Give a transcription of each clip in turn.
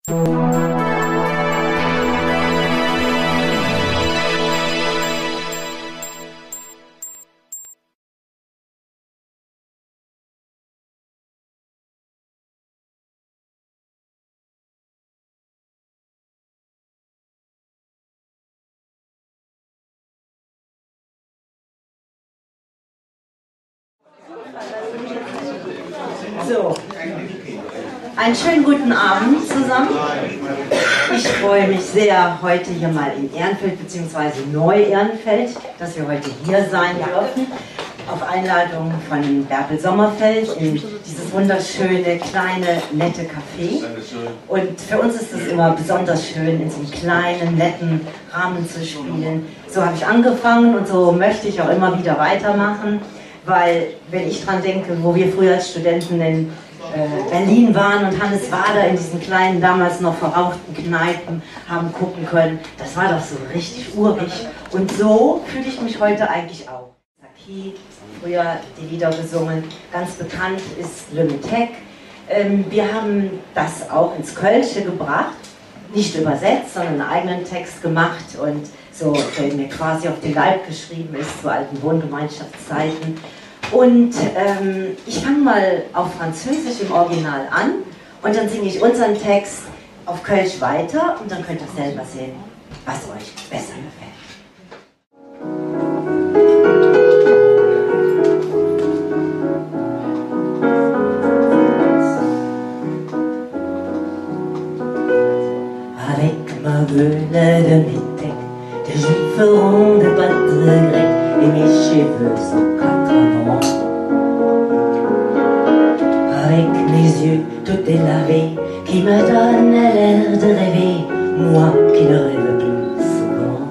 So, einen schönen guten Abend zusammen. Ich freue mich sehr, heute hier mal in Ehrenfeld bzw. Neu-Ehrenfeld, dass wir heute hier sein dürfen. Auf Einladung von Sommerfeld in dieses wunderschöne, kleine, nette Café. Und für uns ist es immer besonders schön, in so einem kleinen, netten Rahmen zu spielen. So habe ich angefangen und so möchte ich auch immer wieder weitermachen. Weil, wenn ich dran denke, wo wir früher als Studenten in Berlin waren und Hannes Wader in diesen kleinen, damals noch verrauchten Kneipen haben gucken können, das war doch so richtig urig. Und so fühle ich mich heute eigentlich auch. Café, früher die Lieder gesungen, ganz bekannt ist Le Metec. Wir haben das auch ins Kölsche gebracht, nicht übersetzt, sondern einen eigenen Text gemacht und so, der mir quasi auf den Leib geschrieben ist, zu alten Wohngemeinschaftszeiten. Und ich fange mal auf Französisch im Original an und dann singe ich unseren Text auf Kölsch weiter und dann könnt ihr selber sehen, was euch besser gefällt. Avec ma gueule de métèque, de juifs feront de pâtes grecques et mes cheveux sont 80 ans. Avec mes yeux tout délavés qui me donnent l'air de rêver, moi qui ne rêve plus souvent.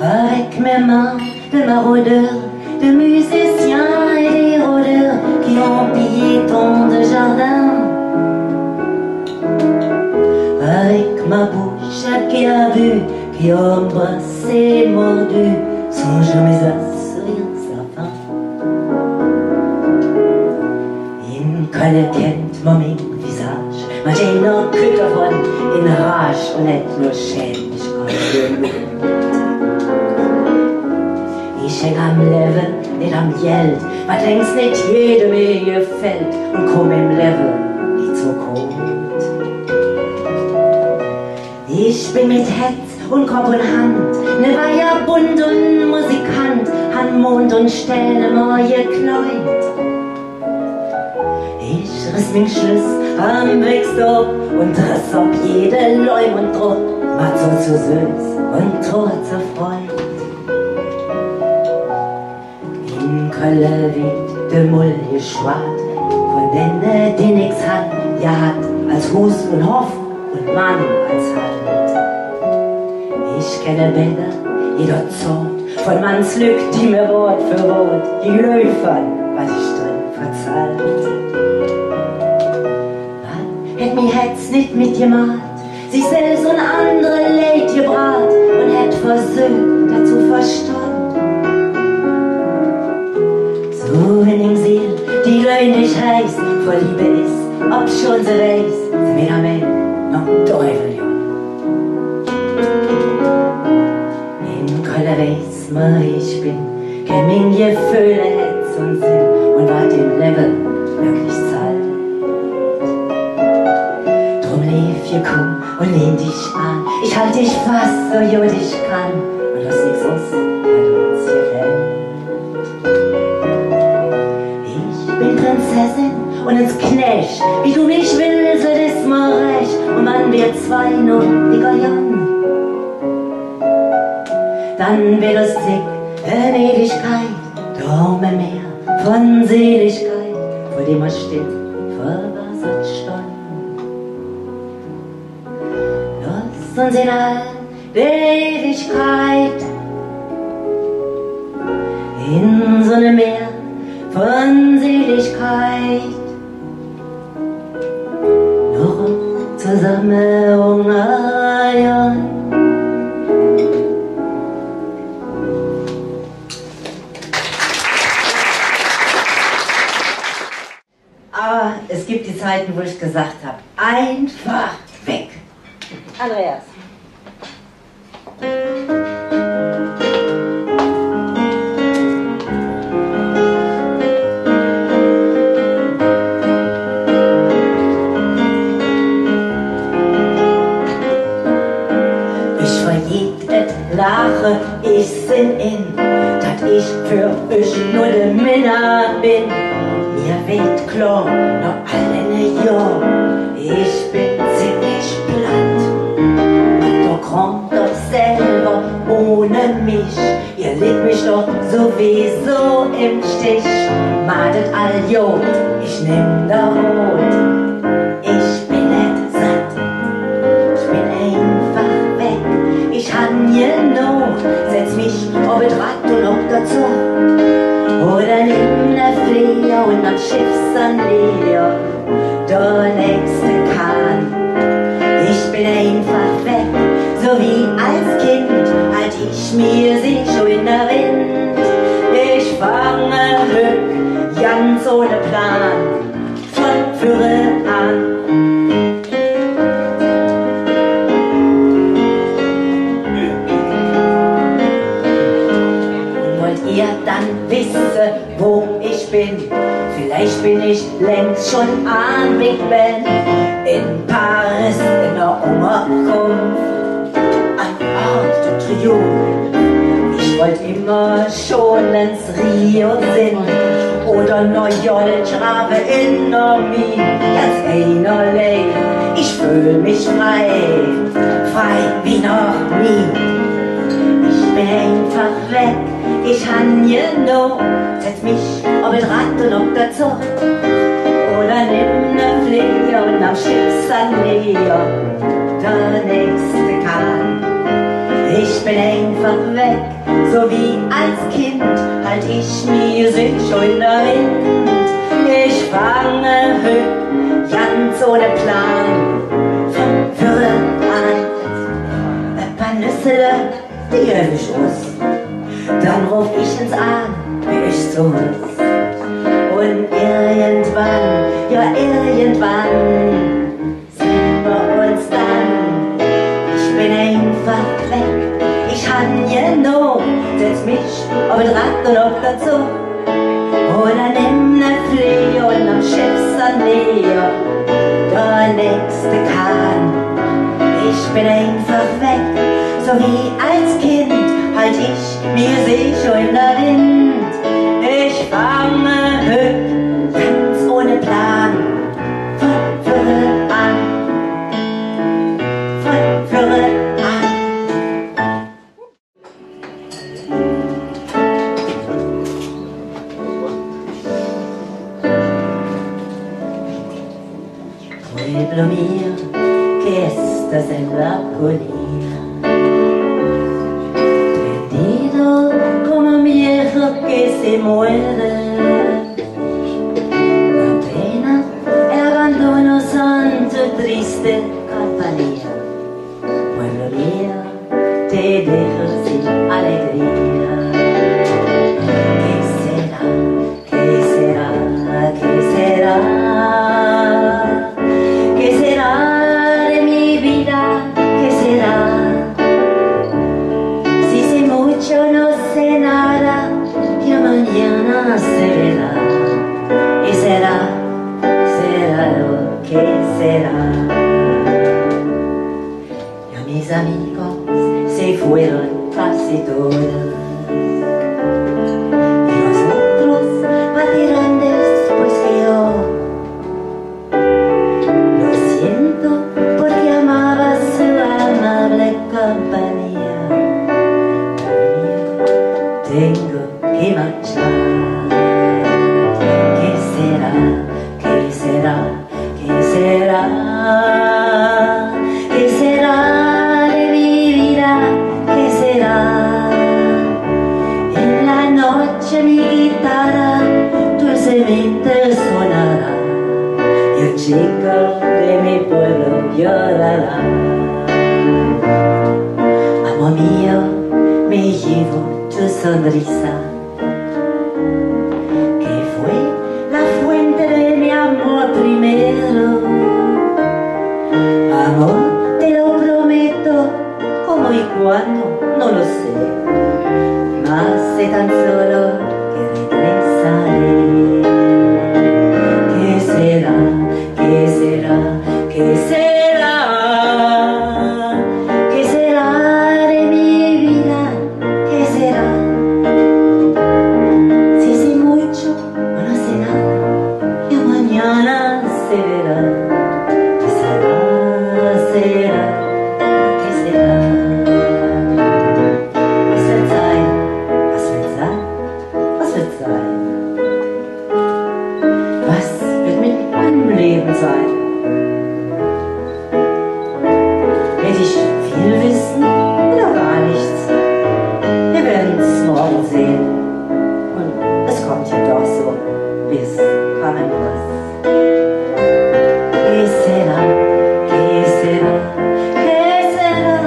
Avec mes mains de maraudeurs, de musiciens et des rôdeurs qui ont pillé tant de jardins. Avec ma bouche qui a bu, qui a embrassé, mordu, sans jamais à sourire sa fin. In Köln kennt man mein Visage, man steht noch kütt davon, in Rage und nicht nur Schämlichkeit. Ich häng am Level, nicht am Geld, was längst nicht jedem mir gefällt und komm im Level nicht so gut. Ich bin mit Hetz und Kopf und Hand, ne Vagabund und Musikant, han Mond und Sterne mal gekleut. Ich riss min Schluss am Wegstopp und riss ob jede Leum und Druck, macht so zu süß und Tor zur Freud. In Köln weht de Mull geschwart, von denen die nix hat, ja hat als Hus und Hoff und Mann als Hand. Ich kenne Bilder, jeder Zort, von Manns Glück, die mir Wort für Wort, die Löfern, was ich drin verzahlt. Man hätt mi Hetz nicht mitgemacht, sich selbst und andere Leid gebracht und hätt versöhnt, dazu verstanden. So wenn im Seel die Leute nicht heiß, vor Liebe ist, ob schon sie weiß, sie weder Mensch noch Teufel, ja. In Köln weiß man, wie ich bin, kenn min Gefühle, Hetz und Sinn und wat im Level wirklich zahlt. Drum lief je komm und lehn dich an, ich halt dich fast, so gut ich kann und lass nix aus, weil uns gefällt. Ich bin Prinzessin und ins Knecht, wie du mich willst, das ist mir recht. Und wann wir zwei nun dicker Jan, dann wird es dick in Ewigkeit, darum mehr von Seligkeit, vor dem man steht, verwasert Stunden. Lass uns in all der Ewigkeit in so ne Meer von Seligkeit noch zusammen hungern. Aber es gibt die Zeiten, wo ich gesagt habe, einfach weg. Andreas. Ich verjägt lache, ich sinn in, dat ich für euch nur de Männer bin. Mir wird klar, noch alle Jahr, ich bin ziemlich platt. Und da kommt doch selber ohne mich, ihr legt mich doch sowieso im Stich. Madet all Jod, ich nehm da Rot, ich bin nicht satt, ich bin einfach weg. Ich han genug, setz mich ob et Rad und ob dazu. Oder nimm ne Flieger und am Schiff san leer, der nächste Kahn. Ich bin einfach weg, so wie als Kind, halt ich mir sich schon in der Wind. Ich fange Glück, ganz ohne Plan, von Führe an. Ihr dann wisse, wo ich bin. Vielleicht bin ich längst schon an Big Ben, in Paris, in der Unterkunft, ein Art de Triomphe. Ich wollt immer schon ins Rio sind oder Neu-York Schraube in Normin. Ganz einerlei, ich fühl mich frei, frei wie noch nie. Ich bin einfach weg, ich han genug, setz mich ob et Rad und ob der Zug. Oder nimm ne Flieger und am Schiff san leer, der nächste Kahn. Ich bin einfach weg, so wie als Kind, halt ich mir schon in der Wind. Ich fange höch, ganz ohne Plan, von Führe an. Ein paar Nüsse, die helf ich aus. Dann ruf ich ins An, wie ich so muss. Und irgendwann, ja irgendwann, sehen wir uns dann. Ich bin einfach weg, ich han genug, setz mich ob et Rad und ob dazu. Oder nimm ne Flieger und am Schiff san leer, der nächste Kahn. Ich bin einfach weg, so wie als Kind, halt ich mir sicher in der Wind. Ich fange höch, ganz ohne Plan, von Führe an, von Führe an. Pueblo mío, que estás en la colina, como un viejo que se muere. La pena, el abandono son tu triste compañía. Pueblo mío, te dejo sin alegría. ¿Qué será? ¿Qué será? ¿Qué será? ¿Qué será de mi vida? ¿Qué será? Yo no sé nada, ya mañana se verá. Y será, será lo que será. Ya mis amigos se fueron casi todos, y los otros partirán después que yo. Lo siento porque amaba su amable compañía. Tengo que marchar. ¿Qué será? ¿Qué será? ¿Qué será? ¿Qué será de mi vida? ¿Qué será? En la noche mi guitarra dulcemente sonará y el chico de mi pueblo llorará. Amor mío, me llevo tu sonrisa, que fue la fuente de mi amor quando non lo sei, ma sei tan solo che regresaré. ¿Qué será? ¿Qué será? ¿Qué será? ¿Qué será de mi vida? ¿Qué será? Si sé mucho o no sé nada, ya mañana se verá. ¿Qué será? ¿Será? ¿Qué será? Was wird sein? Was wird sein? Was wird sein? Was wird mit meinem Leben sein? Werde ich viel wissen oder gar nichts? Wir werden es morgen sehen. Und es kommt ja doch so, wie es kommen muss. ¿Qué será? ¿Qué será? ¿Qué será?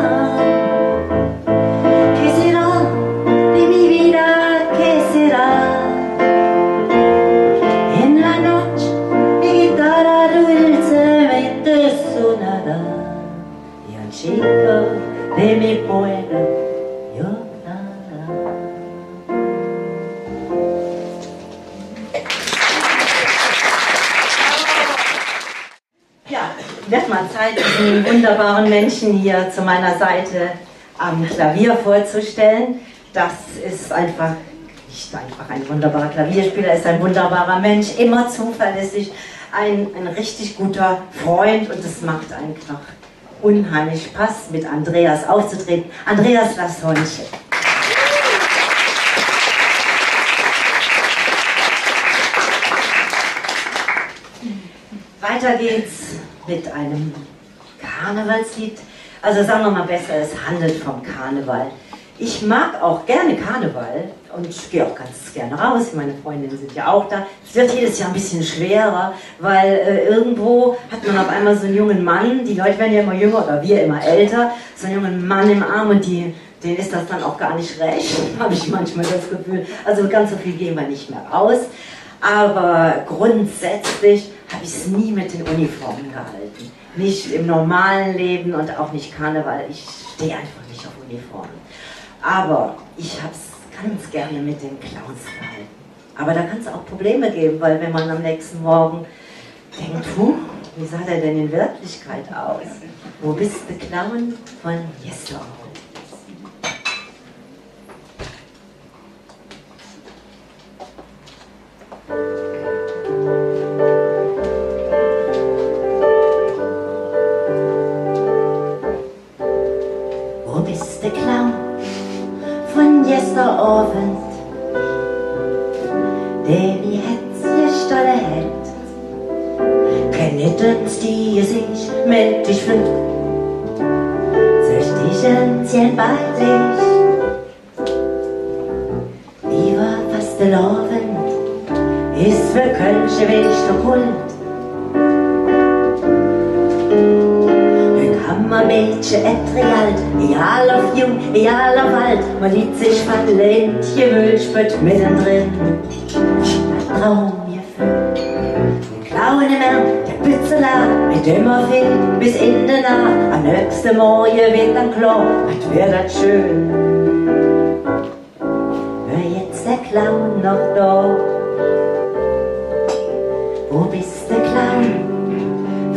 ¿Qué será de mi vida? ¿Qué será? En la noche mi guitarra dulcemente sonará y un chico de mi pueblo llorará. Ja, wird mal Zeit, diesen wunderbaren Menschen hier zu meiner Seite am Klavier vorzustellen. Das ist einfach, nicht einfach ein wunderbarer Klavierspieler, ist ein wunderbarer Mensch, immer zuverlässig, ein richtig guter Freund und es macht einfach unheimlich Spaß, mit Andreas aufzutreten. Andreas, das Hornchen. Weiter geht's mit einem Karnevalslied. Also sagen wir mal besser, es handelt vom Karneval. Ich mag auch gerne Karneval und gehe auch ganz gerne raus. Meine Freundinnen sind ja auch da. Es wird jedes Jahr ein bisschen schwerer, weil irgendwo hat man auf einmal so einen jungen Mann, die Leute werden ja immer jünger oder wir immer älter, so einen jungen Mann im Arm und denen ist das dann auch gar nicht recht, habe ich manchmal das Gefühl. Also ganz so viel gehen wir nicht mehr raus. Aber grundsätzlich habe ich es nie mit den Uniformen gehalten. Nicht im normalen Leben und auch nicht Karneval. Ich stehe einfach nicht auf Uniformen. Aber ich habe es ganz gerne mit den Clowns gehalten. Aber da kann es auch Probleme geben, weil wenn man am nächsten Morgen denkt, wie sah der denn in Wirklichkeit aus? Wo bist du, Clown von Jester? Wo bist du, Clown von Gestern, der wie Hetzje Stolle hält? Kennetens die sich mit dich flütt, süchtigen Zehn bei sich. Wie war fast der Lovend, ist für Kölsche wichtig Kult. Mädchen etrialt, egal auf jung, egal auf alt, man liebt sich von Ländchen Wölspött mittendrin. Ein Traum gefüllt, ein Clown im Ärm, der Bützeler, mit immer viel bis in der Nacht. Am nächsten Morgen wird dann klar, was wär das schön. Wär jetzt der Clown noch da? Wo bist der Clown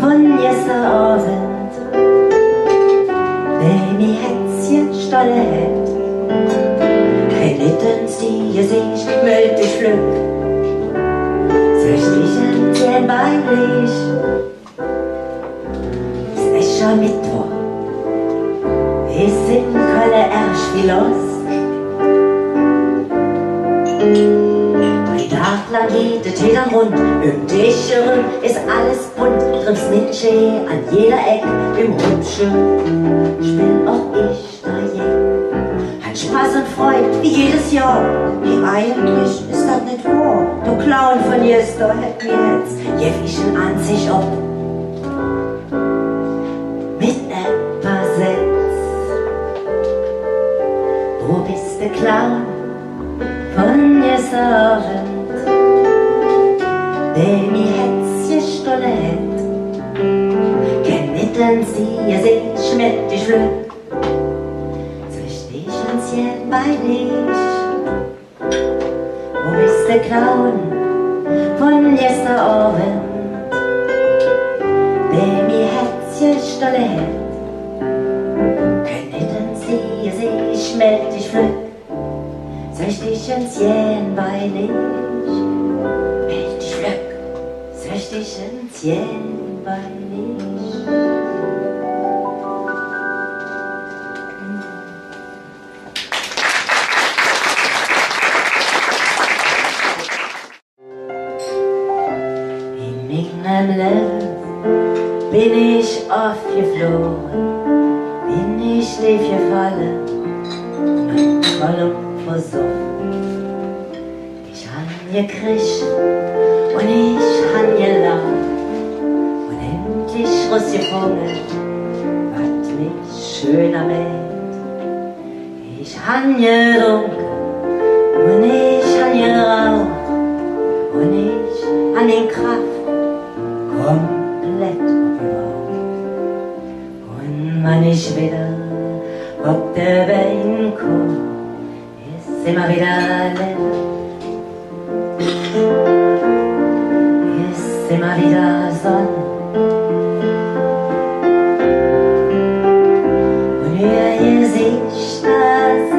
von gestern Abend? Der mi Hetzchen Stolle hält, kennetens die sich mit dich flück, süchtigen Zehn beilich. Es ist schon Mittwoch, ist in Kölsche erst wie los. Ein Tag lang geht es hier dann rund, dich herum ist alles bunt, triffst Menschen an jeder Ecke im Rundschirm. Spiel auch ich da je. Hat Spaß und Freude wie jedes Jahr. Wie eigentlich ist das nicht wahr. Du Clown von Jester hätt mir jetzt jäffischen Anzig ob. Mit etwa Sitz. Wo bist der Clown von Jester? Der mi Hetzje Stolle hätt, kenn mitten sie sich mit die Schlück, bei dich. Wo bist der Clown von gestern Abend, der mir Herzchen stolle hält? Könnten Sie sich meld dich flück, soll ich dich ins Jähen bei dich? Meld dich flück, soll ich dich ins Jähen bei dich? In meinem Leben bin ich oft geflogen, bin ich tief gefallen, manchmal versoffen. Ich han gekriegt und ich han gelacht und endlich rausgefunden, was mich schöner macht. Ich han getrunken und ich han geraucht und ich han den Kraft komplett abgebaut. Und wenn ich wieder auf der Beine komm, ist immer wieder leer, ist immer wieder Sonne. Und ihr Gesicht, das ist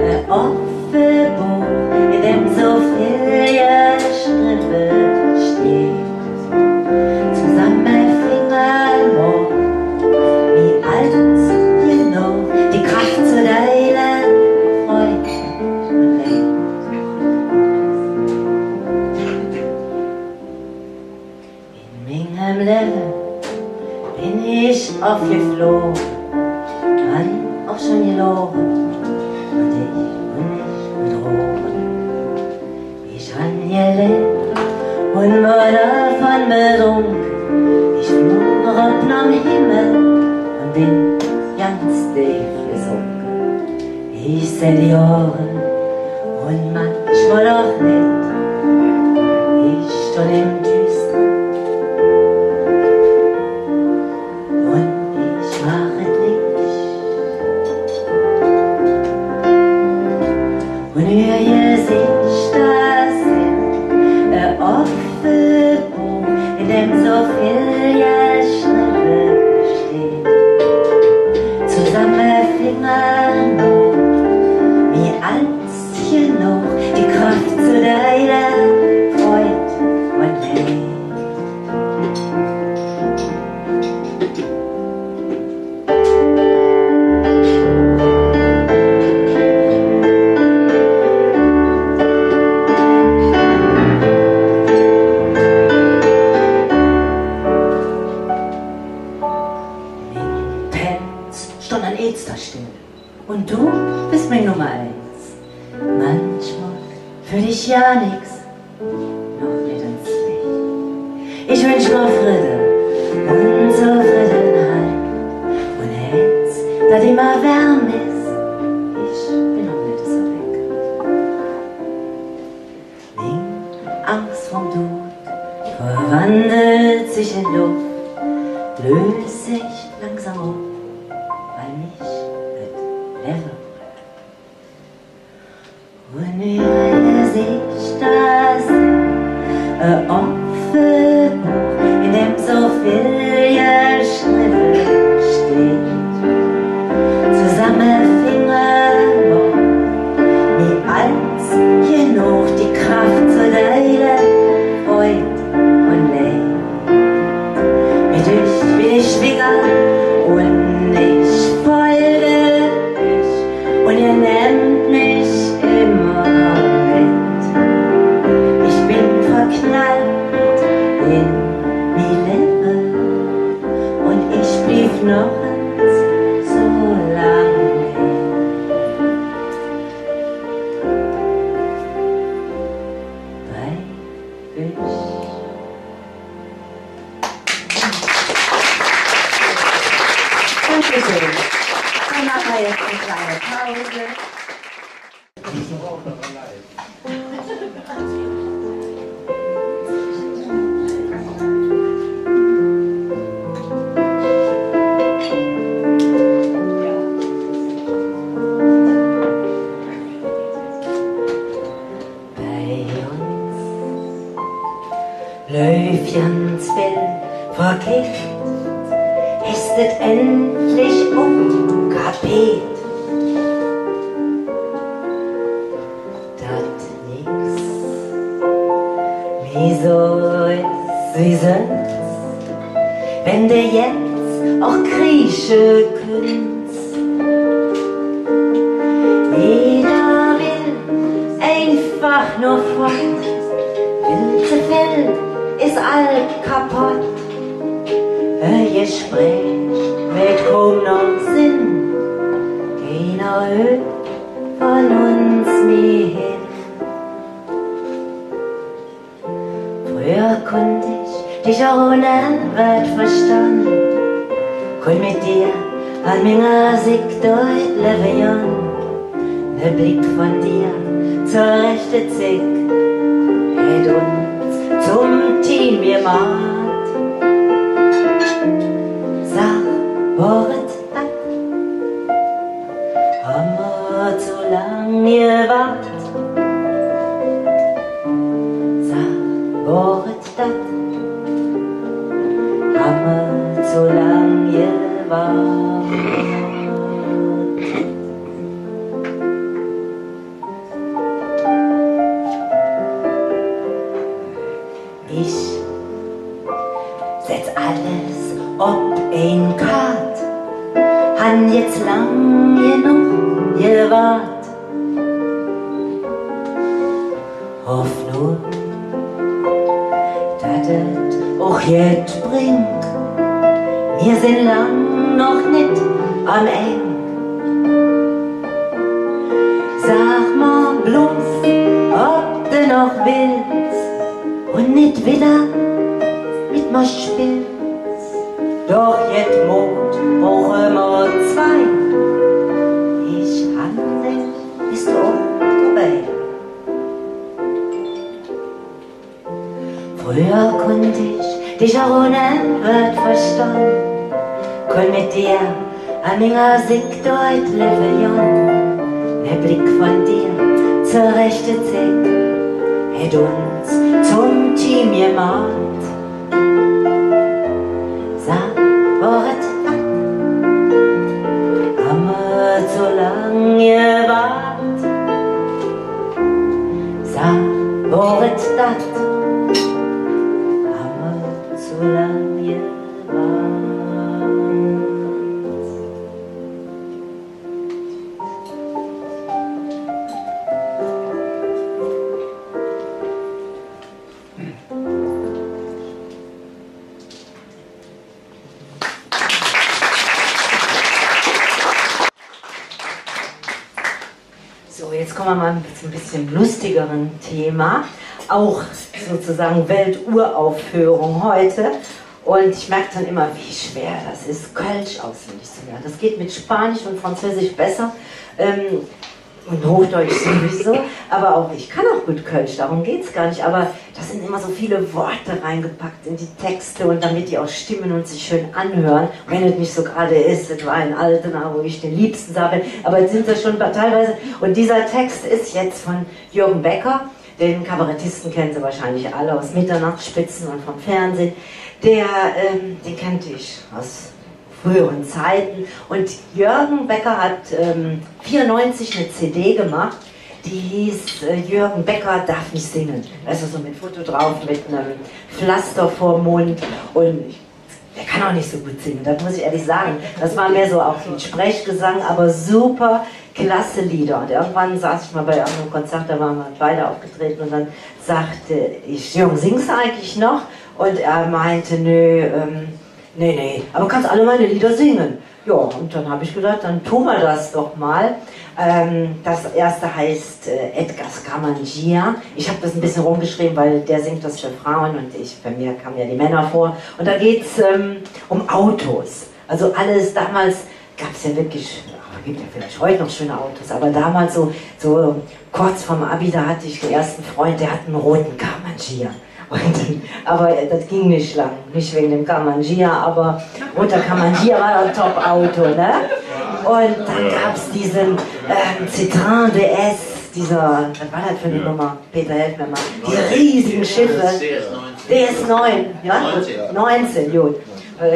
ein offenes Buch, in dem so viel geschrieben steht. Aufgeflogen, dann auch schon gelogen, und ich bedrohen. Ich han gelebt und war davon betrunken. Ich flog ab am Himmel und bin ganz tief gesunken. Ich seh die Ohren und manchmal auch nicht. Ich stund im Düstern und ihr Gesicht, das ist ein offenes Buch, in dem so viel geschrieben steht. Zusammen Finger noch, mir als genug, die Kraft zu deiner Freude und Leid. Und du bist mein Nummer 1. Manchmal für dich ja nix, noch nicht ins Licht. Ich wünsch mir Friede und Zufriedenheit und Herz, das immer wärm ist. Ich bin noch nicht so weg. Wegen Angst vom Tod verwandelt sich in Luft, löst sich langsam auf, weil mich und ihr Gesicht, das ist ein offenes Buch, in dem so viel geschrieben steht. Zusammen Finger noch, mir als genug, die Kraft zu deiner Freude und Leid. Mit euch bin ich schwinger und ich folge euch und ihr nennt mich immer mit. Ich bin verknallt in die Liebe und ich blieb noch so lange. Bei euch. Dankeschön. Dann machen wir jetzt eine kleine Pause. Löwchens Bild verkehrt, hestet endlich Café. Dat nix, wie so ist, wie sonst, wenn der jetzt auch krieche künst. Jeder will einfach nur fort, wilde Fell ist all kaputt. Gespräch mit kaum noch Sinn, keiner hört von uns nie hin. Früher konnte ich dich auch ohne Wort verstanden, konnt mit dir an meiner Sicht dort leben. Der Blick von dir zur rechten Zick hat uns zum Team gemacht. Wort ab, haben wir zu lang gewartet. Sag Wort ab, haben wir zu lang gewartet. Ich setz alles ob ein Kart, han jetzt lang genug gewahrt. Hoff nur, dass es auch jetzt bringt. Wir sind lang noch nicht am Ende. Sag mal bloß, ob du noch willst und nicht wieder mit mir spielst. Doch jetzt Mond brauchen wir zwei. Ich handle, bist du auch dabei. Früher konnte ich dich auch ohne Wort verstanden, konnt mit dir an meiner Sicht dort leben. Der Blick von dir zur rechten Zick hat uns zum Team gemacht. Sag Wort ab, haben wir zu lang gewartet. Sag Wort ab, haben wir zu lang gewartet. Jetzt kommen wir mal zu ein bisschen lustigeren Thema, auch sozusagen Welturaufführung heute. Und ich merke dann immer, wie schwer das ist, Kölsch auswendig zu lernen. Das geht mit Spanisch und Französisch besser und Hochdeutsch sowieso, aber auch ich kann auch gut Kölsch, darum geht es gar nicht. Aber da sind immer so viele Worte reingepackt in die Texte und damit die auch stimmen und sich schön anhören. Wenn es nicht so gerade ist, das war ein Altena, wo ich den Liebsten sage, aber jetzt sind das schon teilweise. Und dieser Text ist jetzt von Jürgen Becker, den Kabarettisten kennen Sie wahrscheinlich alle aus Mitternachtsspitzen und vom Fernsehen. Den kannte ich aus früheren Zeiten. Und Jürgen Becker hat 1994 eine CD gemacht, die hieß Jürgen Becker darf nicht singen. Also so mit Foto drauf, mit einem Pflaster vorm Mund. Und der kann auch nicht so gut singen, das muss ich ehrlich sagen. Das war mehr so auch ein Sprechgesang, aber super klasse Lieder. Und irgendwann saß ich mal bei einem Konzert, da waren wir beide aufgetreten und dann sagte ich, Jürgen, singst du eigentlich noch? Und er meinte, nö, nee, aber kannst alle meine Lieder singen. Ja, und dann habe ich gedacht, dann tun wir das doch mal. Das erste heißt Edgar's Camangia. Ich habe das ein bisschen rumgeschrieben, weil der singt das für Frauen und bei mir kamen ja die Männer vor. Und da geht es um Autos. Also alles, damals gab es ja wirklich, gibt ja vielleicht heute noch schöne Autos, aber damals so kurz vorm Abi, da hatte ich den ersten Freund, der hat einen roten Camangia. Aber das ging nicht lang, nicht wegen dem Camangia, aber roter Camangia war ein Top-Auto, ne? Und dann gab es diesen Citroën DS, was war das für eine Nummer? Peter, helf mir mal. Diese riesigen Schiffe. Der ist 9, ja? 19, gut.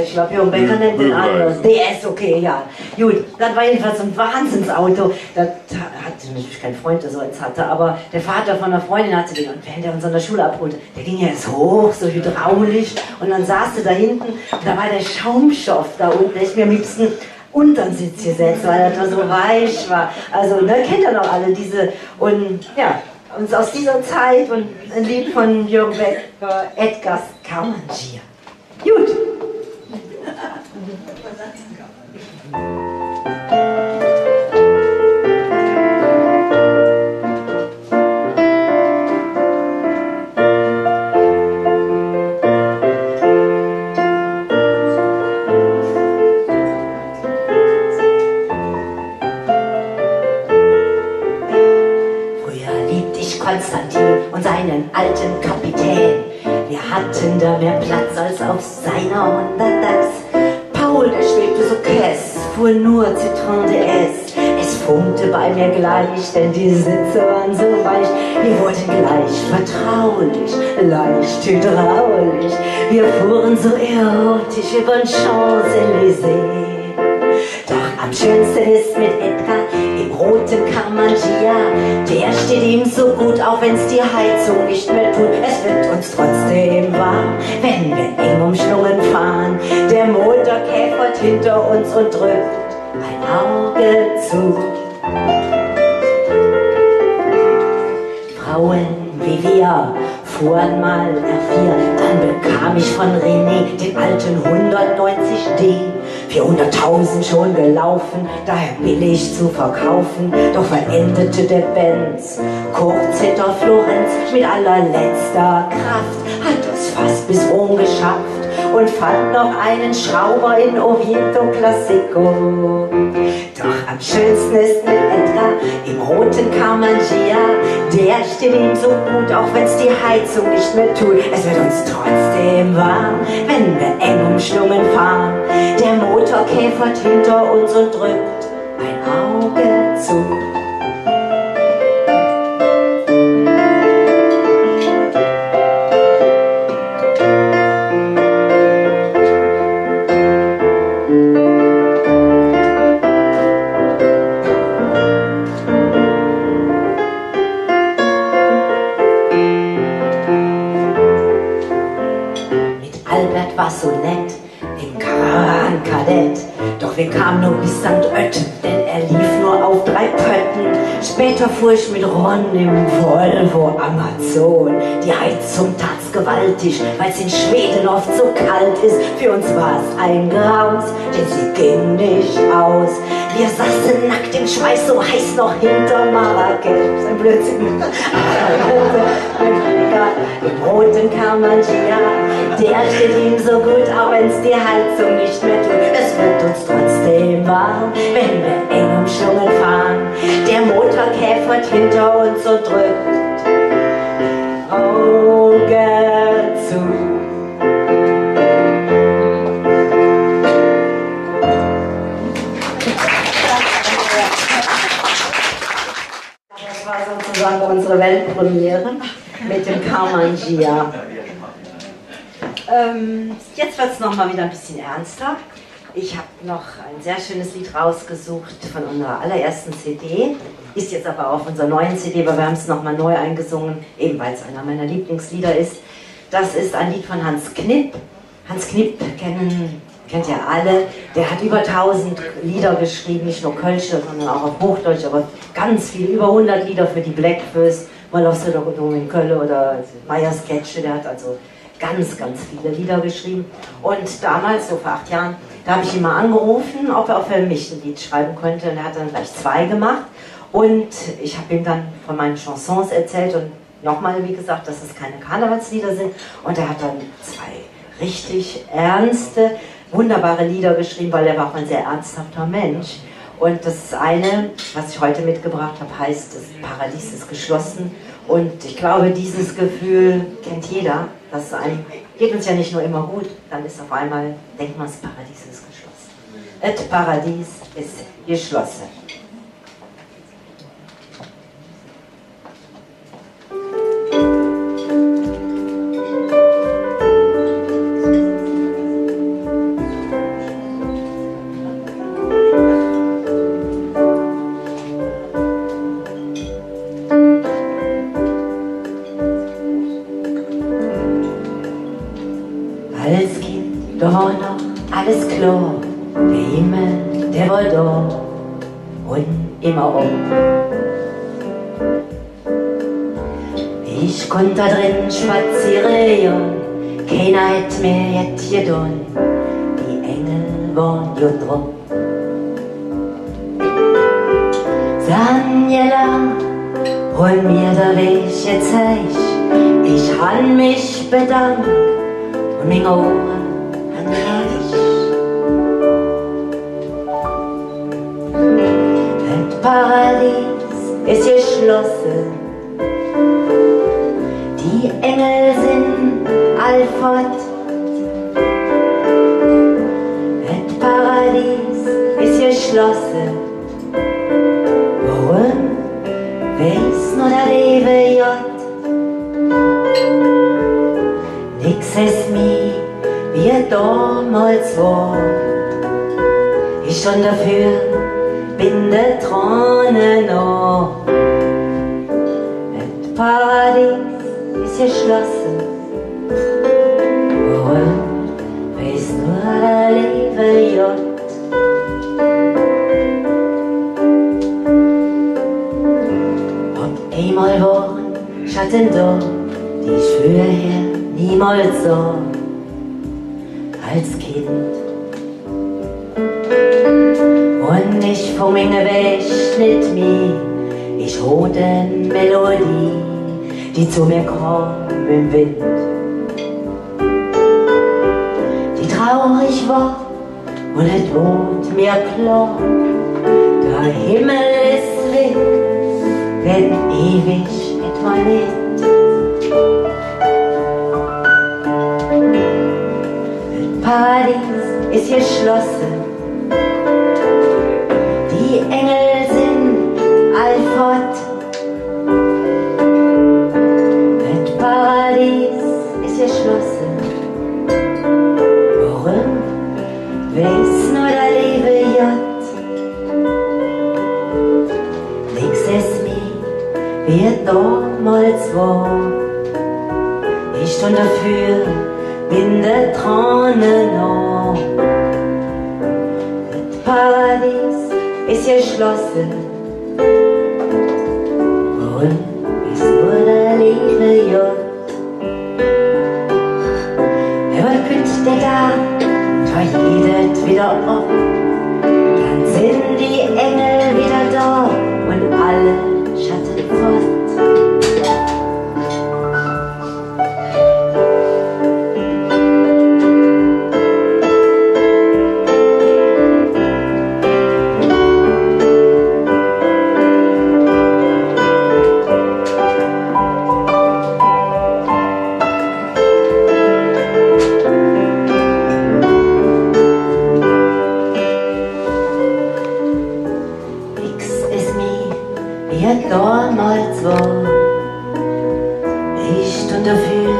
Ich glaube, Jürgen Becker nennt den anders. DS, okay, ja. Gut, das war jedenfalls ein Wahnsinnsauto. Das hatte natürlich kein Freund, der so eins hatte, aber der Vater von einer Freundin hatte den. Und während der uns an der Schule abholte, der ging ja jetzt hoch, so hydraulisch. Und dann saß er da hinten und da war der Schaumstoff da unten. Der ist mir am liebsten unter den Sitz gesetzt, weil das so weich war. Also, ne, kennt ihr noch alle diese. Und ja, uns aus dieser Zeit und ein Lied von Jürgen Becker, Edgars Kamangia. Gut. Und seinen alten Kapitän. Wir hatten da mehr Platz als auf seiner 100 Dachs. Paul, der schwebte so kess, fuhr nur Citroën DS. Es funkte bei mir gleich, denn die Sitze waren so weich. Wir wurden gleich vertraulich, leicht hydraulisch. Wir fuhren so erotisch über den Champs-Élysées. Doch am schönsten ist mit Edgar im roten Kamangia. Der steht ihm so gut, auch wenn's die Heizung nicht mehr tut. Es wird uns trotzdem warm, wenn wir eng umschlungen fahren. Der Motor käfert hinter uns und drückt ein Auge zu. Frauen wie wir fuhren mal R4, dann bekam ich von René den alten 190D. 400.000 schon gelaufen, daher billig zu verkaufen. Doch verendete der Benz kurz hinter Florenz mit allerletzter Kraft, hat es fast bis Rom geschafft und fand noch einen Schrauber in Oviedo Classico. Doch am schönsten ist mit Edgar im roten Kamangia. Der steht ihm so gut, auch wenn's die Heizung nicht mehr tut. Es wird uns trotzdem warm, wenn wir eng umschlungen fahren. Der Motor käfert hinter uns und drückt ein Auge zu. So nett im Karawan-Kadett. Doch wir kamen nur bis St. Ötten, denn er lief nur auf 3 Pötten. Später fuhr ich mit Ron im Volvo Amazon. Die Heizung tat's gewaltig, weil's in Schweden oft so kalt ist. Für uns war's ein Graus, denn sie ging nicht aus. Wir saßen nackt im Schweiß, so heiß noch hinter Marrakesch. Ein Blödsinn. Im roten Kamangia, der steht ihm so gut, auch wenn's die Heizung nicht mehr tut. Es wird uns trotzdem warm, wenn wir eng umschlungen fahren. Der Motor käfert hinter uns und drückt Auge zu. Das war sozusagen unsere Weltpremiere mit dem Kamangia. Jetzt wird es nochmal wieder ein bisschen ernster. Ich habe noch ein sehr schönes Lied rausgesucht von unserer allerersten CD. Ist jetzt aber auf unserer neuen CD, weil wir haben es nochmal neu eingesungen, eben weil es einer meiner Lieblingslieder ist. Das ist ein Lied von Hans Knipp. Hans Knipp kennt ihr alle. Der hat über 1000 Lieder geschrieben, nicht nur Kölsche, sondern auch auf Hochdeutsch, aber ganz viel, über 100 Lieder für die Blackfurs, mal auf Södergudum in Köln oder Meyers Sketche. Der hat also ganz viele Lieder geschrieben. Und damals, so vor 8 Jahren, da habe ich ihn mal angerufen, ob er für mich ein Lied schreiben könnte. Und er hat dann gleich 2 gemacht. Und ich habe ihm dann von meinen Chansons erzählt und nochmal, wie gesagt, dass es keine Karnevalslieder sind. Und er hat dann 2 richtig ernste, wunderbare Lieder geschrieben, weil er war auch ein sehr ernsthafter Mensch. Und das eine, was ich heute mitgebracht habe, heißt, das Paradies ist geschlossen. Und ich glaube, dieses Gefühl kennt jeder. Das geht uns ja nicht nur immer gut, dann ist auf einmal, denkt man, das Paradies ist geschlossen. Das Paradies ist geschlossen. Da war noch alles klar, der Himmel, der war da und immer um. Ich konnte da drin spazieren, keiner hätt mir jetzt getan, die Engel waren ja drum. Daniela, hol mir der Weg gezeigt, ich han mich bedankt und mein Ohren han reich. Das Paradies ist geschlossen, die Engel sind all fort. Das Paradies ist geschlossen. Warum? Weiß nur der liebe Gott. Nix ist mir, wie es damals war. Ich schon dafür binde Tränen noch. Das Paradies ist geschlossen. Warum? Weiß nur der liebe Gott. Einmal waren Schatten da, die ich vorher niemals sah, als Kind. Und ich vom Enge weg nicht mehr, ich holte Melodie, die zu mir kam im Wind. Die traurig war und es wurde mir klar, der Himmel ist weg, wenn ewig etwa nicht. Das Paradies ist geschlossen, die Engel sind all fort. Das Paradies ist geschlossen. Warum? Weiß nur der liebe Gott. Nix ist wie es damals war. Ich stand dafür, binde Tränen noch. Das Paradies ist geschlossen. Und ist nur der liebe Gott. Er wird künftig da, da jedet wieder ab. Dann sind die Engel wieder da und alle Schatten fort. Damals war ich stund dafür,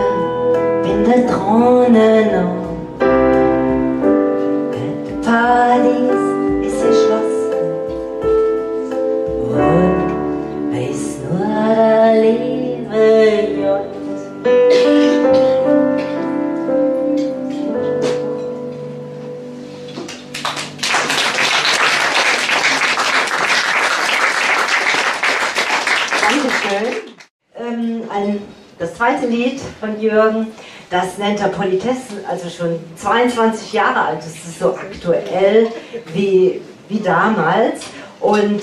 binde Tränen noch. Das Paradies ist geschlossen und weiß nur der liebe Gott. Das zweite Lied von Jürgen, das nennt er Politessen, also schon 22 Jahre alt. Das ist so aktuell wie damals. Und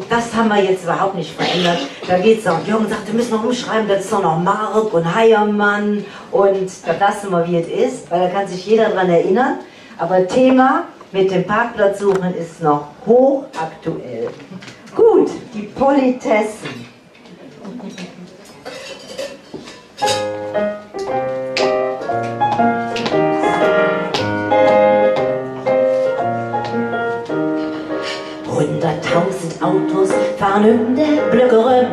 das haben wir jetzt überhaupt nicht verändert. Da geht es auch, Jürgen sagt, wir müssen noch umschreiben, das ist doch noch Mark und Heiermann. Und da lassen wir, wie es ist, weil da kann sich jeder dran erinnern. Aber Thema mit dem Parkplatzsuchen ist noch hochaktuell. Gut, die Politessen. Autos fahren um der Blöcke rum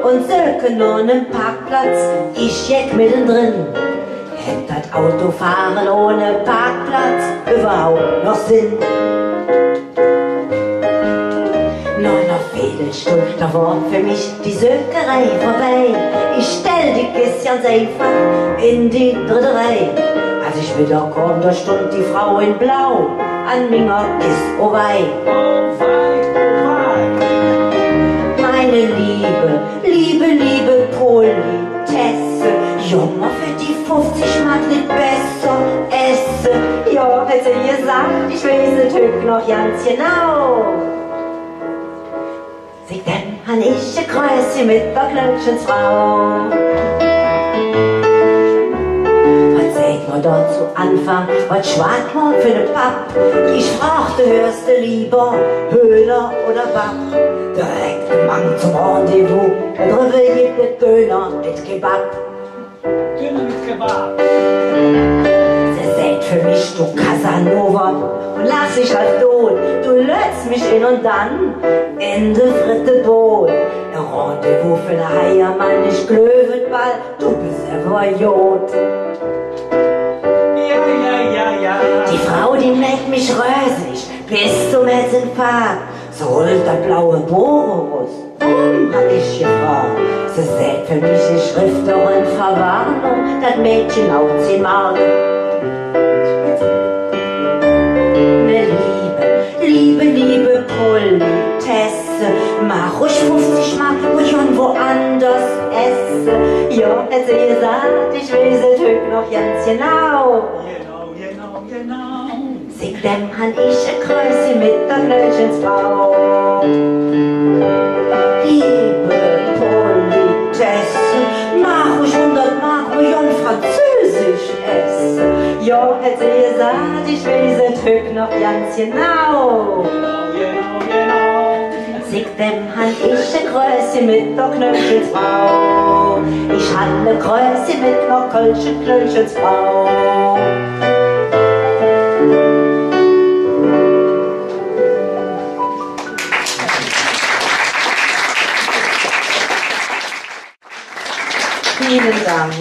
und söken nur einen Parkplatz, ich jeck mittendrin. Hätt das Autofahren ohne Parkplatz überhaupt noch Sinn? Nur noch Viertelstunde, da war für mich die Sökerei vorbei. Ich stell die Kiste ganz einfach in die dritte Reihe. Als ich wieder komm, da stund die Frau in Blau an minger Kist, oh wei. Meine liebe Politesse, Junge, für die 50 Mark nicht besser esse. Ja, hätte sie gesagt, ich weiß natürlich noch ganz genau. Sie denn han ich ein Kreuzchen mit der Knöllchensfrau. Dort zu Anfang, was schwart man für ne Papp? Ich fragte, hörst du lieber Höhler oder Bach? Direkt gemang zum Rendezvous, da drüben gibt es Döner mit Kebab. Döner mit Kebab. Sie seht für mich, du Casanova, und lass dich halt tot. Du lötst mich in und dann in de fritte Boot. Ein Rendezvous für ne Heiermann, nicht Glöwenball, du bist ein Voyot. Die Frau, die merkt mich rösig bis zum Herzinfarkt. So holt der blaue Boros, hab ich gefragt. Sie seht für mich die Schrifterin Verwarnung, das Mädchen auch 10 Mark. Ne liebe Politesse, mach ruhig 50 Mark, wo ich schon woanders esse. Ja, hätte sie gesagt, ich weiß es heute noch ganz genau. Sing dem han ich ein Kreuzchen mit der Knöllchensfrau. Liebe Politesse, mach ruhig 100 Mark, wo ich Französisch esse. Ja, hätte sie gesagt, ich weiß es heute noch ganz genau. Sing dem han ich ein Kreuzchen mit der Knöllchensfrau. Ich han ein Kreuzchen mit der Kölsche Knöllchensfrau. Vielen Dank.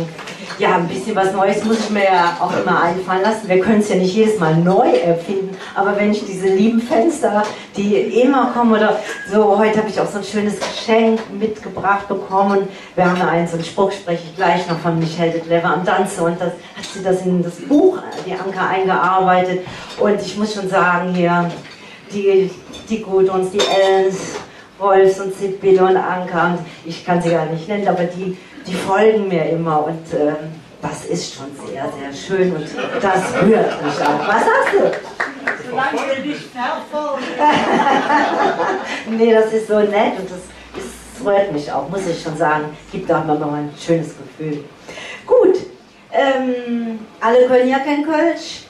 Ja, ein bisschen was Neues muss ich mir ja auch immer einfallen lassen. Wir können es ja nicht jedes Mal neu erfinden, aber wenn ich diese lieben Fenster, die immer kommen oder so, heute habe ich auch so ein schönes Geschenk mitgebracht bekommen. Wir haben ja so einen Spruch, spreche ich gleich noch von Michelle de Clever am Danze, und das hat sie das in das Buch, die Anka, eingearbeitet, und ich muss schon sagen, hier, die Gudruns, die Ellens, Wolfs und Sibylle und Anka, und ich kann sie gar nicht nennen, aber die folgen mir immer, und das ist schon sehr, sehr schön, und das rührt mich auch. Was sagst du? Solange du dich verfolgst. Nee, das ist so nett, und das rührt mich auch, muss ich schon sagen. Gibt auch immer noch ein schönes Gefühl. Gut, alle können ja kein Kölsch.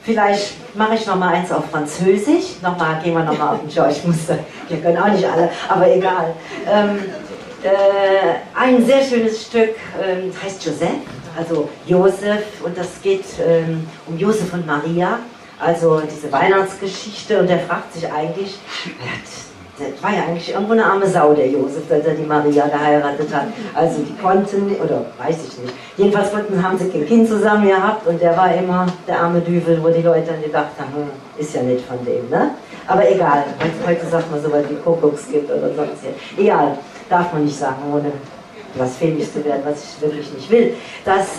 Vielleicht mache ich noch mal eins auf Französisch. Gehen wir noch mal auf den George. Wir können auch nicht alle, aber egal. Ein sehr schönes Stück, heißt Joseph, also Josef, und das geht um Josef und Maria, also diese Weihnachtsgeschichte, und der fragt sich eigentlich, der war ja eigentlich irgendwo eine arme Sau, der Josef, als er die Maria geheiratet hat. Also die konnten, oder weiß ich nicht, jedenfalls haben sie kein Kind zusammen gehabt, und der war immer der arme Düvel, wo die Leute dann gedacht haben, ist ja nicht von dem, ne? Aber egal, heute sagt man so was wie Kuckuckskind oder sonst was. Egal, darf man nicht sagen, ohne blasphemisch zu werden, was ich wirklich nicht will. Das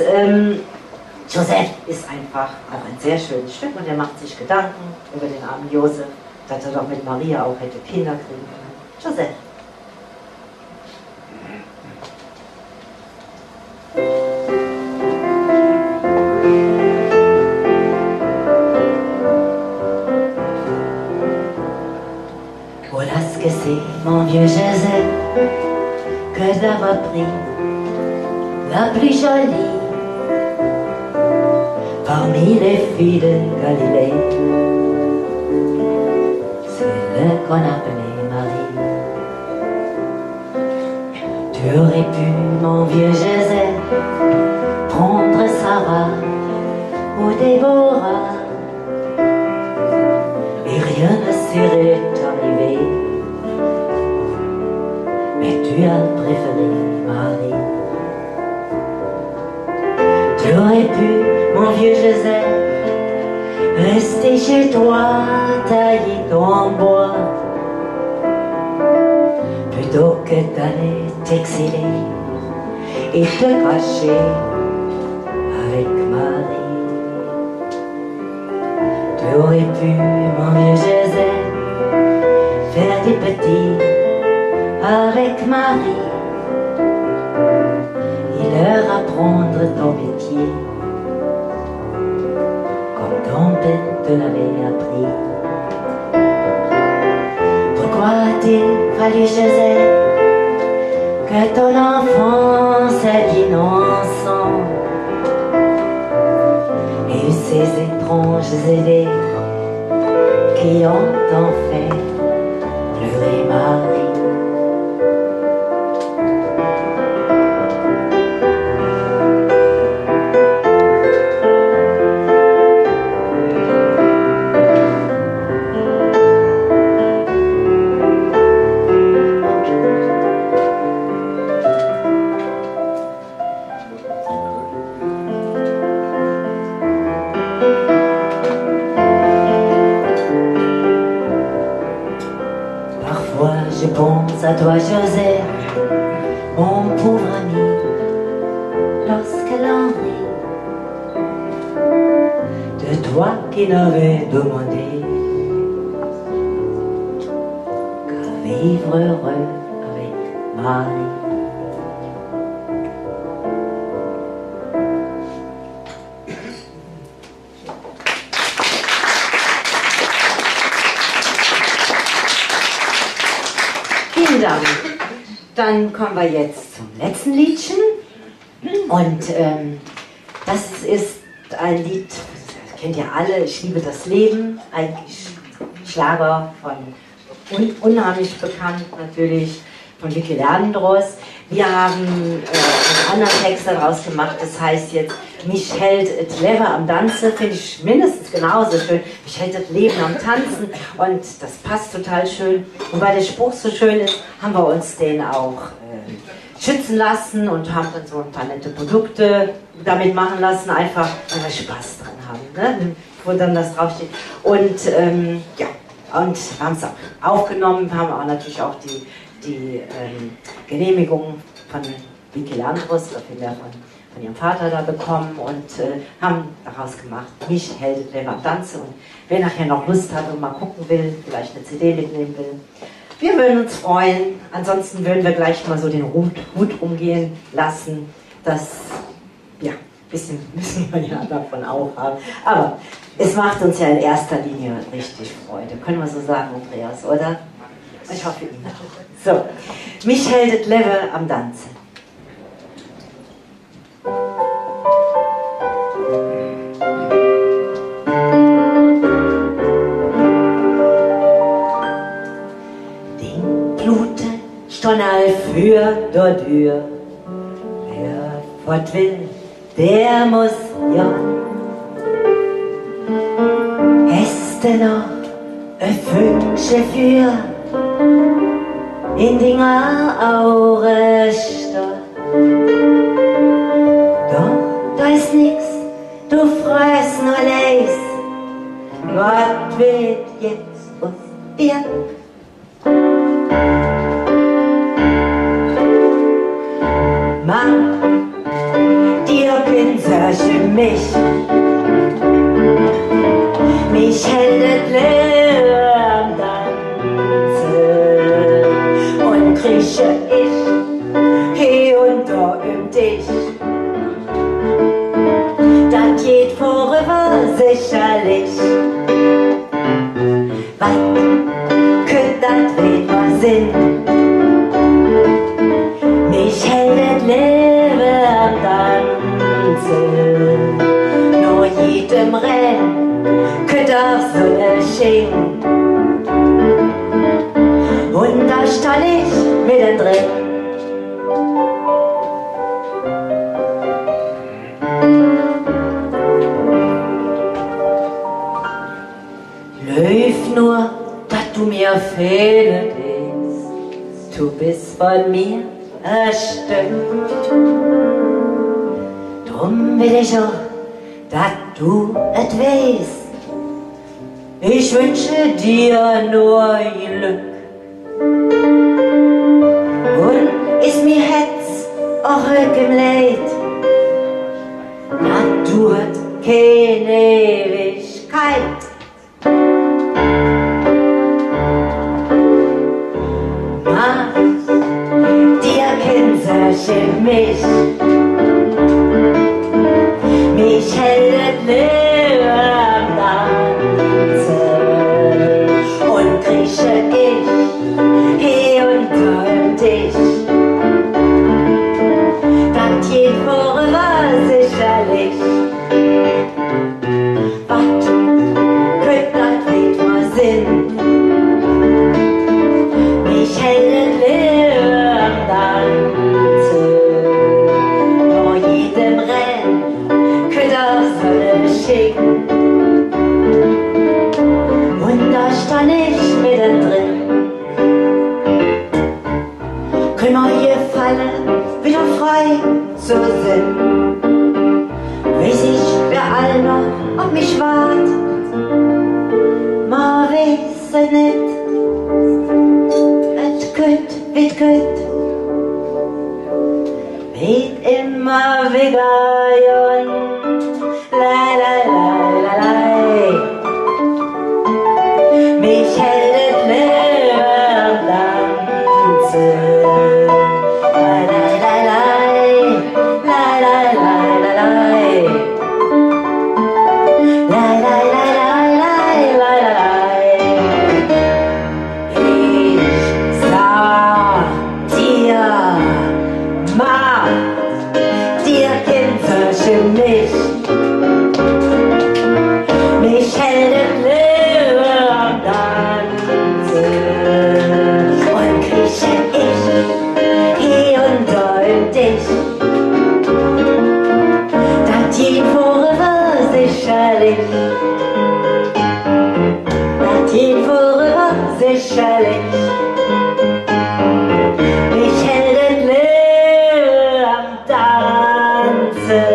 Joseph ist einfach auch ein sehr schönes Stück, und er macht sich Gedanken über den armen Josef, dass er doch mit Maria auch hätte Kinder kriegen können. Joseph. Voilà ce que c'est, mon vieux Joseph, que d'avoir pris la plus jolie parmi les filles de Galilée. Celle qu'on appelait Marie. Tu aurais pu, mon vieux Joseph, prendre Sarah ou Déborah, et rien ne serait arrivé. Mais tu as préféré Marie. Tu aurais pu, mon vieux Joseph, rester chez toi, tailler ton bois, plutôt que d'aller t'exiler et te cacher avec Marie. étranges idées qui ont en fait pleuré Marie. Je pense à toi, Joseph, mon pauvre ami, lorsque l'ennui de toi qui n'avais demandé qu'à vivre heureux avec Marie. Vielen Dank. Dann kommen wir jetzt zum letzten Liedchen. Und das ist ein Lied, das kennt ihr alle, Ich liebe das Leben. Ein Schlager von unheimlich bekannt natürlich, von Vicky Leandros. Wir haben einen anderen Text daraus gemacht, das heißt jetzt Mich hält et Lever am Tanze, finde ich mindestens genauso schön. Mich hält et Leben am Tanzen und das passt total schön. Und weil der Spruch so schön ist, haben wir uns den auch schützen lassen und haben dann so ein paar nette Produkte damit machen lassen, einfach weil wir Spaß dran haben, ne? Wo dann das draufsteht. Und ja, und wir haben es auch aufgenommen, wir haben auch natürlich auch die Genehmigung von Vicky Leandros, von ihrem Vater da bekommen und haben daraus gemacht, Mich hält Lever am Tanze. Und wer nachher noch Lust hat und mal gucken will, vielleicht eine CD mitnehmen will, wir würden uns freuen. Ansonsten würden wir gleich mal so den Hut umgehen lassen. Das, ja, ein bisschen müssen wir ja davon aufhaben. Aber es macht uns ja in erster Linie richtig Freude. Können wir so sagen, Andreas, oder? Ich hoffe Ihnen auch. So, Mich hält et Lever am Tanze. Stond all für der Tür. Wer fort will, der muss ja. Hast du noch ein Wünsche für in Dinger eure Stadt? Doch da ist nix, du fress nur leis. Was wird jetzt aus dir? Mann, dir pinserche mich hält et Lever am Tanze und krieche ich hier unter im Dich. Das geht vorüber sicherlich. Was könnt das Leben Sinn? Mich hält et Lever am Tanze, nur jedem Rennen könnt auch so erschien. Und da stand ich mittendrin. Läuf nur, dass du mir fehlen willst, du bist von mir erstimmt. Drum will ich auch, dass du et weißt. Ich wünsche dir nur Glück. Und ist mir Hetz auch im Leid, das dauert keine Ewigkeit. Mach dir kein solche mich hält et Lever am Tanze und krieche ich hier unter im Dich. Das geht vorüber sicherlich. Was mich wart, ma weiss es nicht, et gut, wit gut, wit immer wieder und lei, lei, lei, lei, lei. Mich hält es leer tanzen, lei, lei, lei, lei, lei, lei, lei, lei, lei. Lei, lei, lei, lei, lei, lei, lei. Ich sah dir, ma, dir Kinderchen mich. Mich hält es leer am Tanzen und krieche ich hier unter dich. Das geht vorüber sicherlich, das geht vorüber sicherlich. Mich hält es leer am Tanzen.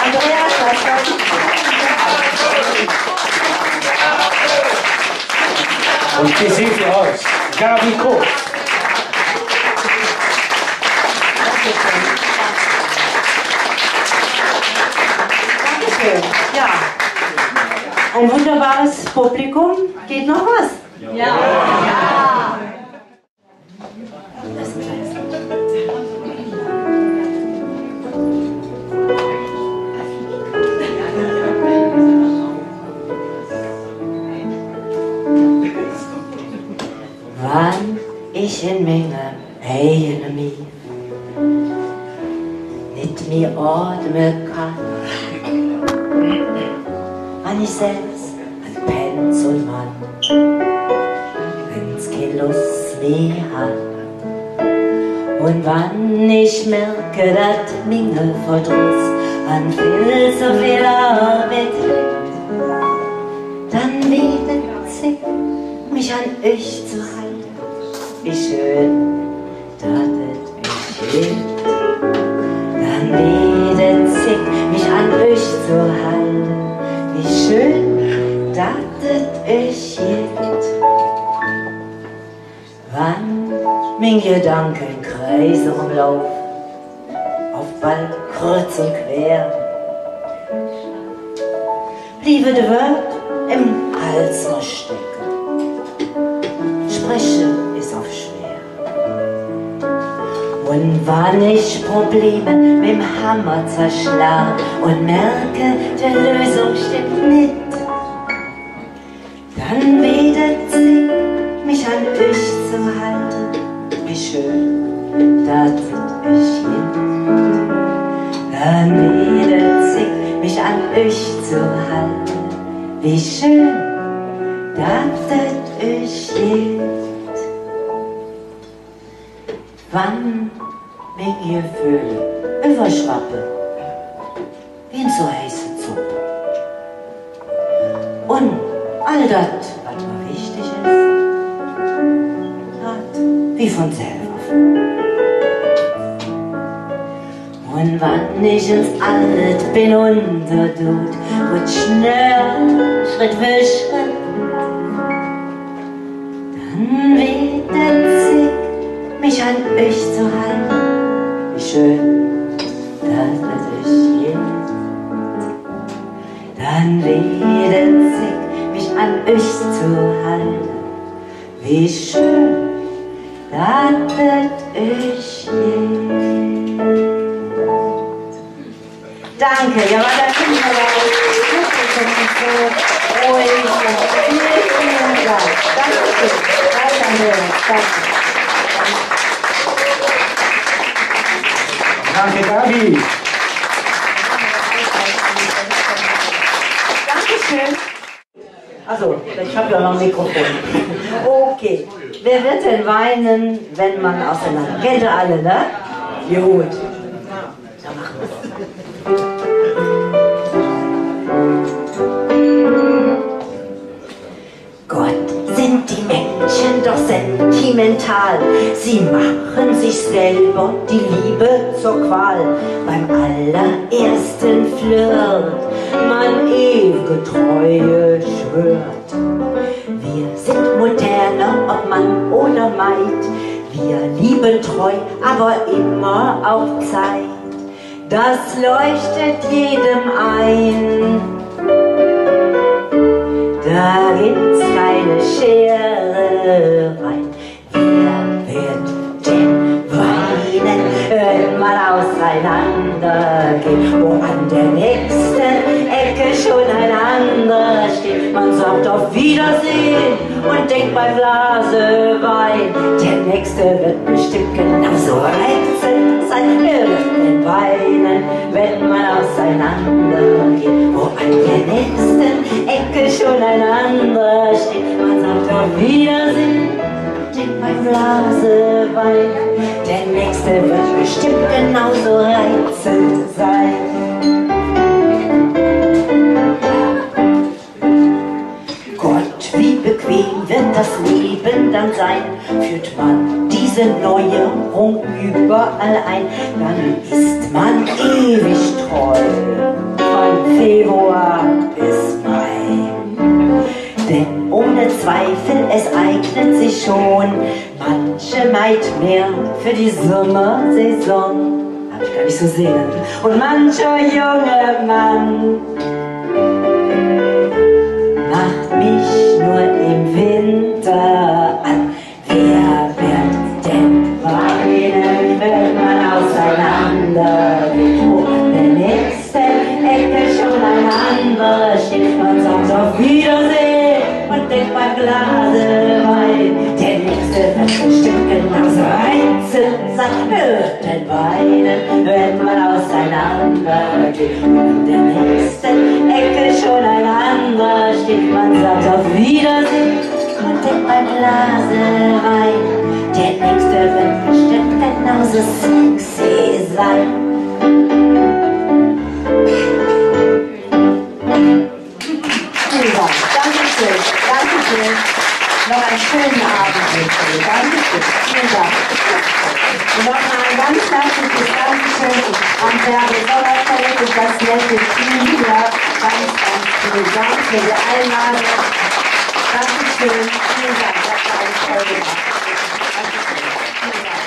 Andreas, Und wie sieht sie aus? Gaby Koof. Dankeschön. Ja. Ein wunderbares Publikum. Geht noch was? Ja. Ja. Das ist ein kleines Lied. Wann ich in meiner Enemy nicht mehr atmen kann, wann ich selbst ein Penz und Mann, wenn's keine Lust mehr hat, und wann ich merke, dass meine Verdruss an viel zu viel Arbeit liegt, dann wird sich mich an euch zu halten. Wie schön, dass es euch gibt. Dann wird es sich, mich an euch zu halten. Wie schön, dass es euch gibt. Wann mein Gedanke in Kreise umlauf, auf bald kreuz und quer, bliebe der Wort im Hals noch stecken. Spreche ist oft schwer. Und wann ich Probleme mit dem Hammer zerschlag und merke, die Lösung stimmt nicht, dann betet sie, mich an euch zu halten. Wie schön, dass es euch gibt. Dann betet sie, mich an euch zu halten. Wie schön, dass es euch gibt. Wann mein Gefühl überschwappe, wie in so heiße Suppe. Und all das, was mir wichtig ist, hat wie von selber. Und wann ich ins Alt bin untertut, wird schnell, Schritt für Schritt, dann wird es sich, mich an euch zu halten. Wie schön, dass es euch gibt. Dann wird es sich, mich an euch zu halten. Wie schön, dass es euch gibt. Danke, ja, aber da sind wir ja ruhig. Vielen Dank. Dankeschön. Danke. Danke, Gaby. Dankeschön. Also, ich habe ja noch ein Mikrofon. Okay. Wer wird denn weinen, wenn man auseinander? Kennt ihr alle, ne? Gut. Dann machen wir es. Gott sind doch sentimental. Sie machen sich selber die Liebe zur Qual. Beim allerersten Flirt man ewige Treue schwört. Wir sind moderner, ob Mann oder Maid. Wir lieben treu, aber immer auf Zeit. Das leuchtet jedem ein. Da gibt's keine Schere rein. Wer wird denn weinen, wenn man auseinandergeht? Wo an der nächsten Ecke schon ein anderer steht. Man sagt auf Wiedersehen und denkt bei Glase Wein. Der nächste wird bestimmt genauso reizend sein. Wer wird denn weinen, wenn man auseinandergeht? Wo an der nächsten Ecke schon ein anderer steht. Man sagt auf Wiedersehen, denkt bei Glase Wein. Der nächste wird bestimmt genauso reizend sein. Wie bequem wird das Leben dann sein? Führt man diese Neuerung überall ein, dann ist man ewig treu, von Februar bis Mai. Denn ohne Zweifel, es eignet sich schon manche Maid mehr für die Sommersaison. Hab ich gar nicht so sehen. Und mancher junge Mann macht mich nur im Winter an. Wer wird denn weinen, wenn man auseinandergeht? Wo an der nächsten Ecke schon ein anderer steht. Man sagt auf Wiedersehen und denkt beim Glase Wein. Der nächste wird bestimmt genauso reizend sein. Wird denn weinen, wenn man auseinandergeht? Und an der nächsten Ecke schon ein anderer steht. Man sagt auf Wiedersehen und denkt beim Glase Wein. Der nächste wird bestimmt genauso sexy sein. Dankeschön, Dankeschön. Noch einen schönen Abend mit dir. Dankeschön, vielen Dank. Und nochmal ein ganz herzliches Dankeschön an Berge Sommerfeld und das nette Team hier. Ganz, ganz vielen Dank für die Einladung. Dankeschön, vielen Dank. Das war alles toll gemacht. Dankeschön, vielen Dank.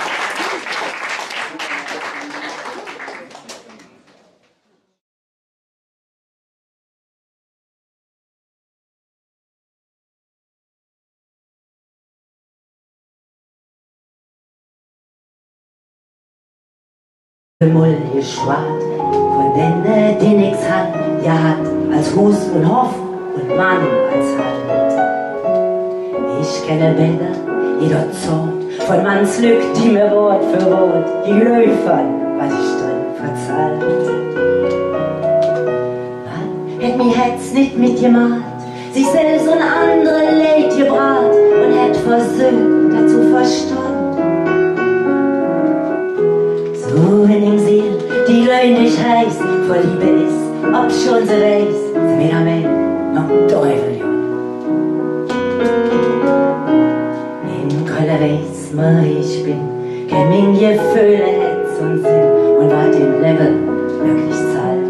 Mull geschwart, von denen die nix hat, ja hat als Hus und Hoff und Mann als Hand. Ich kenne Bilder, jeder Zort, von Manns Lück, die mir Wort für Wort, die Löfern, was ich drin verzahlt. Man hätt mi Herz nicht mitgemacht, sich selbst und andere Leid gebrat und hätt versucht, dazu verstanden. So in dem Seel, die löhnlich heißt, vor Liebe ist, ob schon sie weiß, sie weder Mensch noch Teufel, ja. In Kölsche weiß man, ich bin, kein mein Gefühle, Herz und Sinn, und war dem Leben wirklich zahlt.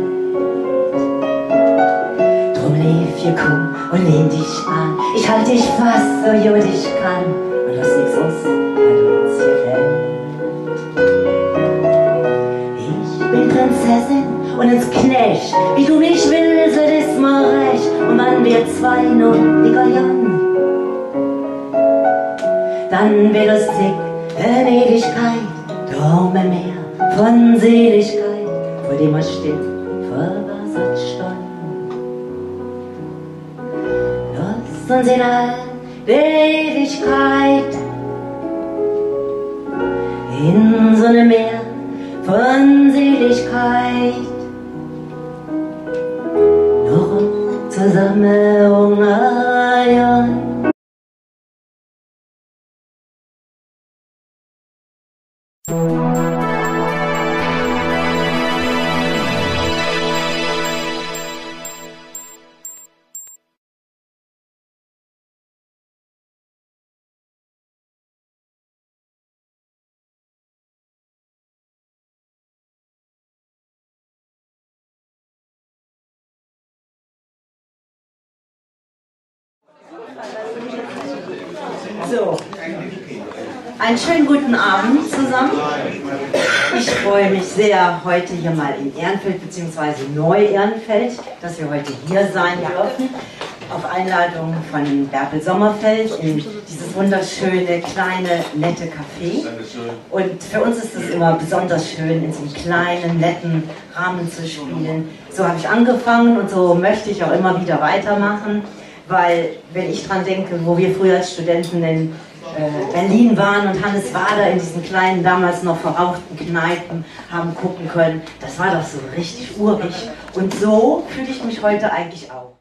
Drum lief ihr komm und lehn dich an, ich halt dich fast, so gut ich kann, und lass nix aus, weil uns gefällt. Prinzessin und ins Knecht, wie du mich willst, das ist mir recht. Und wann wir zwei nun Jan, dann wird es dick in Ewigkeit, Daumen mehr von Seligkeit, vor dem man steht, verwasert Stunden. Lass uns in all der Ewigkeit in so ne Meer von Seligkeit noch zusammen hungern. So, einen schönen guten Abend zusammen. Ich freue mich sehr, heute hier mal in Ehrenfeld bzw. Neu-Ehrenfeld, dass wir heute hier sein dürfen. Auf Einladung von Sommerfeld in dieses wunderschöne, kleine, nette Café. Und für uns ist es immer besonders schön, in so einem kleinen, netten Rahmen zu spielen. So habe ich angefangen und so möchte ich auch immer wieder weitermachen, weil, wenn ich dran denke, wo wir früher als Studenten in Berlin waren und Hannes Wader in diesen kleinen, damals noch verrauchten Kneipen haben gucken können, das war doch so richtig urig. Und so fühle ich mich heute eigentlich auch.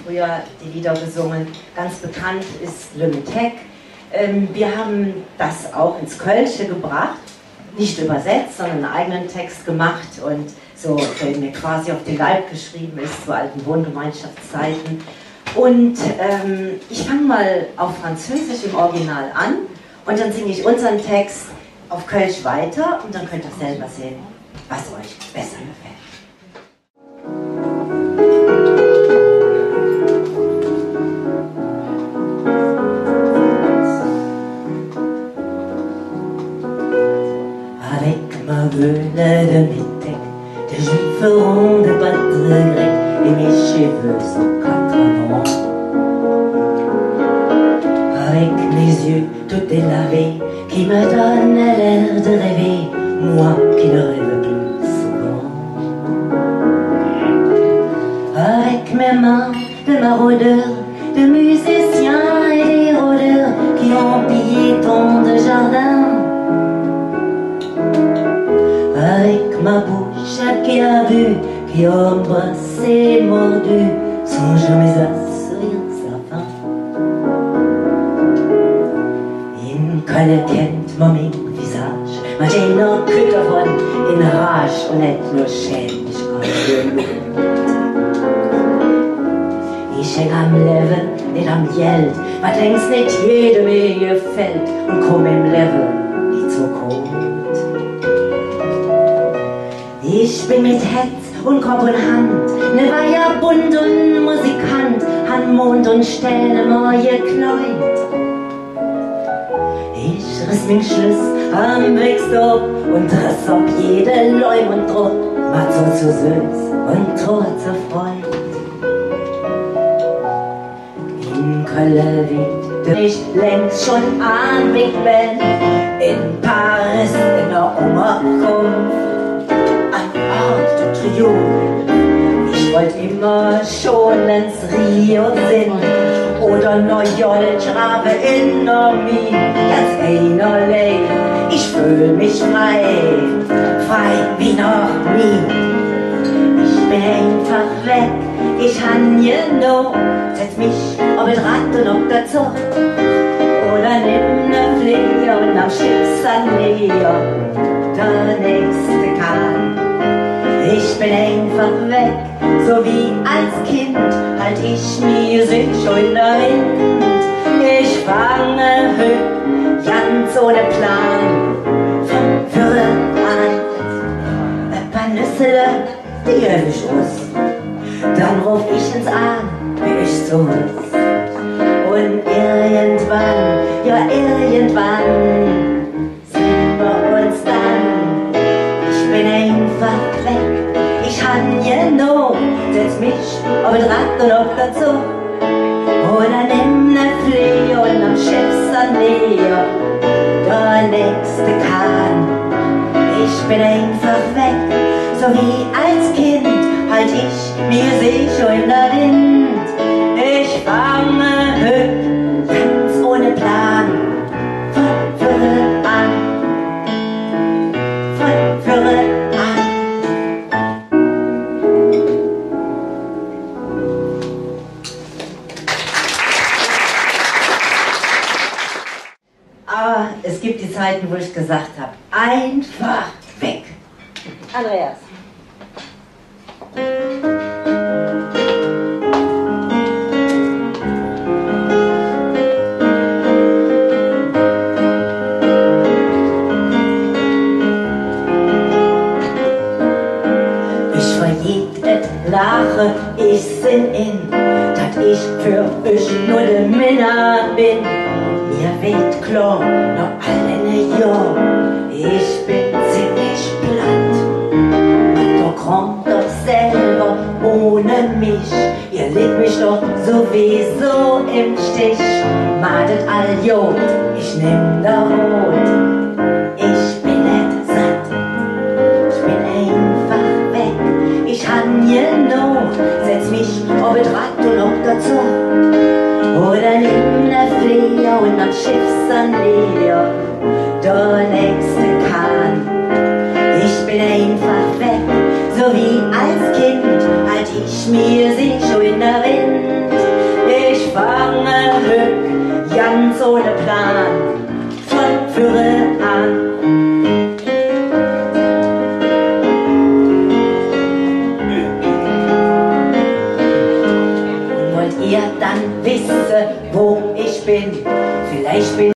Früher die Lieder gesungen, ganz bekannt ist Le Metec. Wir haben das auch ins Kölsche gebracht, nicht übersetzt, sondern einen eigenen Text gemacht und so, der mir quasi auf den Leib geschrieben ist, zu alten Wohngemeinschaftszeiten. Und ich fange mal auf Französisch im Original an und dann singe ich unseren Text auf Kölsch weiter und dann könnt ihr selber sehen, was euch besser gefällt. Gueule de métèque, tes juifs feront des pâtes grecques et mes cheveux sont 4 vents. Avec mes yeux tout délavés qui me donnent l'air de rêver, moi qui ne rêve plus souvent. Avec mes mains de maraudeurs, de musiciens et des rôdeurs qui ont pillé tant de jardins. Avec ma bouche qui a bu, qui a embrassé, mordu, sans jamais à sourire sa fin. In Köln kennt man mein Visage, man steht noch kütt davon in Rage und nicht nur Schämigkeit. Ich häng am Leben, nicht am Geld, man denkt's nicht jedem mir gefällt und komm im Leben nicht so kalt. Ich bin mit Herz und Kopf und Hand, ne Weiher bunt und Musikant, han Mond und Sterne neue Kleid. Ich riss min Schluss am Wegstopp und riss ob jede Leum und Druck, macht so zu süß und Tor zur Freud. In Köln weht ich längst schon am Weg bin, in Paris in der Unterkunft. Ich wollte immer schon ins Rio sind oder Neu-York Schraube in Normi, ganz einer Leben. Ich fühl mich frei, frei wie noch nie. Ich bin einfach weg, ich han genug, setz mich ob das Rad und ob der Zug oder nimm ne Flieger und am Schiffsanleger der nächste Kahn. Ich bin einfach weg, so wie als Kind, halt ich mir schon in der Wind. Ich fange höher, ganz ohne Plan, von vorne an. Ein paar Nüsse, die höre ich aus, dann ruf ich ins An, wie ich so muss. Und irgendwann, ja irgendwann, sehen wir uns dann. Ich bin einfach weg. Ich han genug, setz mich auf das Rad und auf der Zug oder nimm ne Flee und am Schiffsanleger der nächste Kahn. Ich bin einfach weg, so wie als Kind halt ich mir schon in der Wind. Ich fange höher, ganz ohne Plan, von vorne an, von vorne an. Aber es gibt die Zeiten, wo ich gesagt habe, einfach weg. Andreas. Ich verjed et lache, ich sinn in, dat ich für ich nur de Männer bin. Mir wird klar, noch alle Jahr, ich bin ziemlich platt. Man kommt doch selber ohne mich, ihr legt mich doch sowieso im Stich. Madet all Jod, ich nehm da Rot, ich bin nicht satt, ich bin einfach weg, ich han genug, setz mich auf das Rad und auch dazu. Oder nimm ne Flieger und am Schiff san Leer, der nächste Kahn. Ich bin einfach weg, so wie als Kind, halt ich mir